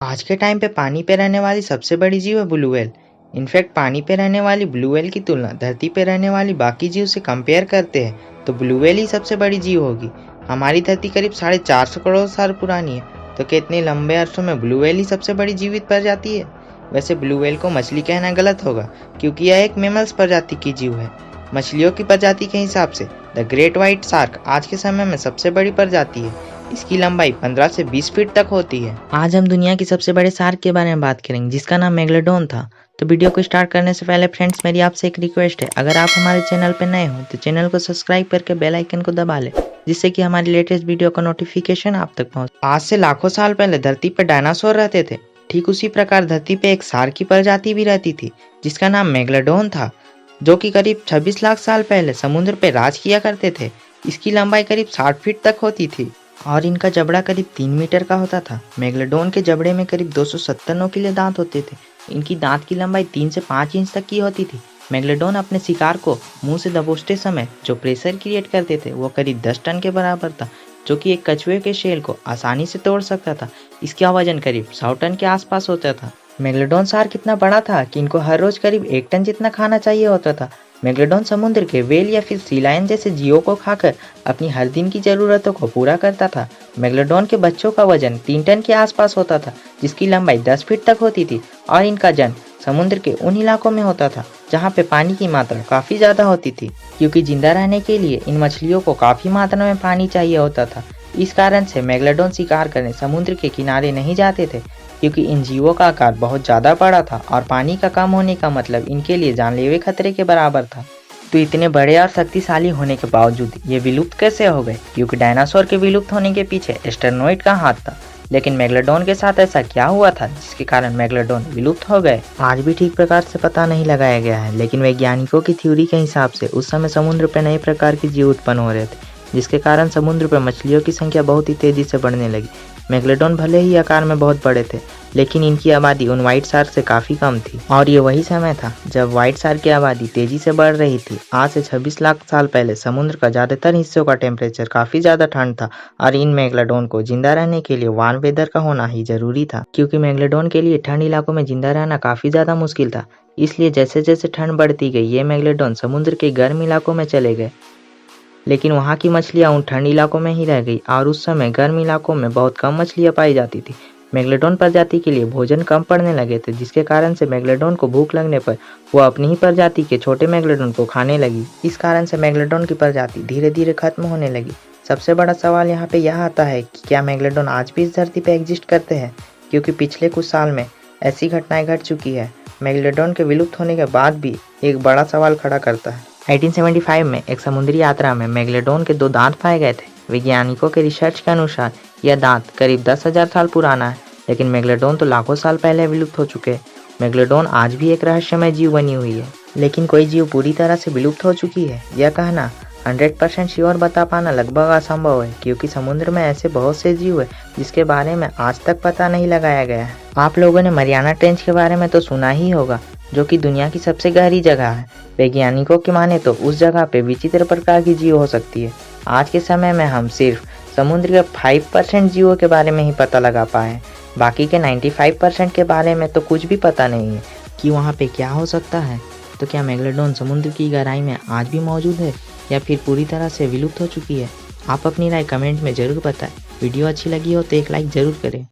आज के टाइम पे पानी पे रहने वाली सबसे बड़ी जीव है ब्लू व्हेल। इनफैक्ट पानी पे रहने वाली ब्लू व्हेल की तुलना धरती पे रहने वाली बाकी जीव से कंपेयर करते हैं तो ब्लू व्हेल ही सबसे बड़ी जीव होगी। हमारी धरती करीब 450 करोड़ साल पुरानी है, तो क्या इतने लंबे अरसों में ब्लू व्हेल ही सबसे बड़ी जीवित प्रजाति है? वैसे ब्लू व्हेल को मछली कहना गलत होगा, क्योंकि यह एक मेमल्स प्रजाति की जीव है। मछलियों की प्रजाति के हिसाब से द ग्रेट व्हाइट शार्क आज के समय में सबसे बड़ी प्रजाति है। इसकी लंबाई 15 से 20 फीट तक होती है। आज हम दुनिया की सबसे बड़े शार्क के बारे में बात करेंगे, जिसका नाम मेगलोडोन था। तो वीडियो को स्टार्ट करने से पहले फ्रेंड्स, मेरी आपसे एक रिक्वेस्ट है, अगर आप हमारे चैनल पर नए हो तो चैनल को सब्सक्राइब करके बेल आइकन को दबा लें, जिससे कि हमारी लेटेस्ट वीडियो का नोटिफिकेशन आप तक पहुंचे। आज से लाखों साल पहले धरती पर डायनासोर रहते थे। ठीक उसी प्रकार धरती पे एक शार्क की प्रजाति भी रहती थी, जिसका नाम मेगलोडोन था, जो कि करीब 26 लाख साल पहले समुद्र पे राज किया करते थे। इसकी लंबाई करीब 60 फीट तक होती थी और इनका जबड़ा करीब 3 मीटर का होता था। मेगलोडोन के जबड़े में करीब 270 नोकीले दांत होते थे। इनकी दांत की लंबाई 3 से 5 इंच तक की होती थी। मेगलोडोन अपने शिकार को मुंह से दबोचते समय जो प्रेशर क्रिएट करते थे वो करीब 10 टन के बराबर था, जो कि एक कछुए के शेल को आसानी से तोड़ सकता था। इसका वजन करीब 100 टन के आसपास होता था। मेगलोडोन शार्क इतना बड़ा था कि इनको हर रोज करीब 1 टन जितना खाना चाहिए होता था। मेगलोडोन समुद्र के व्हेल या फिर सी लायन जैसे जीवों को खाकर अपनी हर दिन की जरूरतों को पूरा करता था। मेगलोडोन के बच्चों का वजन 3 टन के आसपास होता था, जिसकी लंबाई 10 फीट तक होती थी और इनका जन्म समुद्र के उन इलाकों में होता था जहाँ पे पानी की मात्रा काफी ज्यादा होती थी, क्योंकि जिंदा रहने के लिए इन मछलियों को काफी मात्रा में पानी चाहिए होता था। इस कारण से मेगलोडोन शिकार करने समुद्र के किनारे नहीं जाते थे, क्योंकि इन जीवों का आकार बहुत ज़्यादा बड़ा था और पानी का कम होने का मतलब इनके लिए जानलेवा खतरे के बराबर था। तो इतने बड़े और शक्तिशाली होने के बावजूद ये विलुप्त कैसे हो गए? क्योंकि डायनासोर के विलुप्त होने के पीछे एस्टेरॉयड का हाथ था। लेकिन मेगलोडोन के साथ ऐसा क्या हुआ था जिसके कारण मेगलोडोन विलुप्त हो गए? आज भी ठीक प्रकार से पता नहीं लगाया गया है, लेकिन वैज्ञानिकों की थ्योरी के हिसाब से उस समय समुद्र पर नए प्रकार के जीव उत्पन्न हो रहे थे, जिसके कारण समुद्र पर मछलियों की संख्या बहुत ही तेजी से बढ़ने लगी। मेगलोडोन भले ही आकार में बहुत बड़े थे, लेकिन इनकी आबादी उन व्हाइट शार्क से काफ़ी कम थी और ये वही समय था जब व्हाइट शार्क की आबादी तेजी से बढ़ रही थी। आज से 26 लाख साल पहले समुद्र का ज़्यादातर हिस्सों का टेम्परेचर काफ़ी ज़्यादा ठंड था और इन मेगलोडोन को जिंदा रहने के लिए वार्म वेदर का होना ही जरूरी था, क्योंकि मेगलोडोन के लिए ठंड इलाकों में जिंदा रहना काफ़ी ज़्यादा मुश्किल था। इसलिए जैसे जैसे ठंड बढ़ती गई, ये मेगलोडोन समुद्र के गर्म इलाकों में चले गए, लेकिन वहाँ की मछलियाँ उन ठंड इलाकों में ही रह गई और उस समय गर्म इलाकों में बहुत कम मछलियाँ पाई जाती थी। मेगलोडोन प्रजाति के लिए भोजन कम पड़ने लगे थे, जिसके कारण से मेगलोडोन को भूख लगने पर वो अपनी ही प्रजाति के छोटे मेगलोडोन को खाने लगी। इस कारण से मेगलोडोन की प्रजाति धीरे धीरे खत्म होने लगी। सबसे बड़ा सवाल यहाँ पे यह आता है कि क्या मेगलोडोन आज भी इस धरती पर एग्जिस्ट करते हैं? क्योंकि पिछले कुछ साल में ऐसी घटनाएं घट चुकी है। मेगलोडोन के विलुप्त होने के बाद भी एक बड़ा सवाल खड़ा करता है। 1875 में एक समुद्री यात्रा में मेगलोडोन के 2 दांत पाए गए थे। वैज्ञानिकों के रिसर्च के अनुसार यह दांत करीब 10,000 साल पुराना है, लेकिन मेगलोडोन तो लाखों साल पहले विलुप्त हो चुके हैं। मेगलोडोन आज भी एक रहस्यमय जीव बनी हुई है, लेकिन कोई जीव पूरी तरह से विलुप्त हो चुकी है यह कहना 100% श्योर बता पाना लगभग असंभव है, क्योंकि समुद्र में ऐसे बहुत से जीव है जिसके बारे में आज तक पता नहीं लगाया गया है। आप लोगों ने मरियाना ट्रेंच के बारे में तो सुना ही होगा, जो कि दुनिया की सबसे गहरी जगह है। वैज्ञानिकों की माने तो उस जगह पे विचित्र प्रकार की जीव हो सकती है। आज के समय में हम सिर्फ समुद्र के 5% जीवों के बारे में ही पता लगा पाए, बाकी के 95% के बारे में तो कुछ भी पता नहीं है कि वहाँ पे क्या हो सकता है। तो क्या मेगलोडोन समुद्र की गहराई में आज भी मौजूद है या फिर पूरी तरह से विलुप्त हो चुकी है? आप अपनी राय कमेंट में ज़रूर बताएं। वीडियो अच्छी लगी हो तो एक लाइक ज़रूर करें।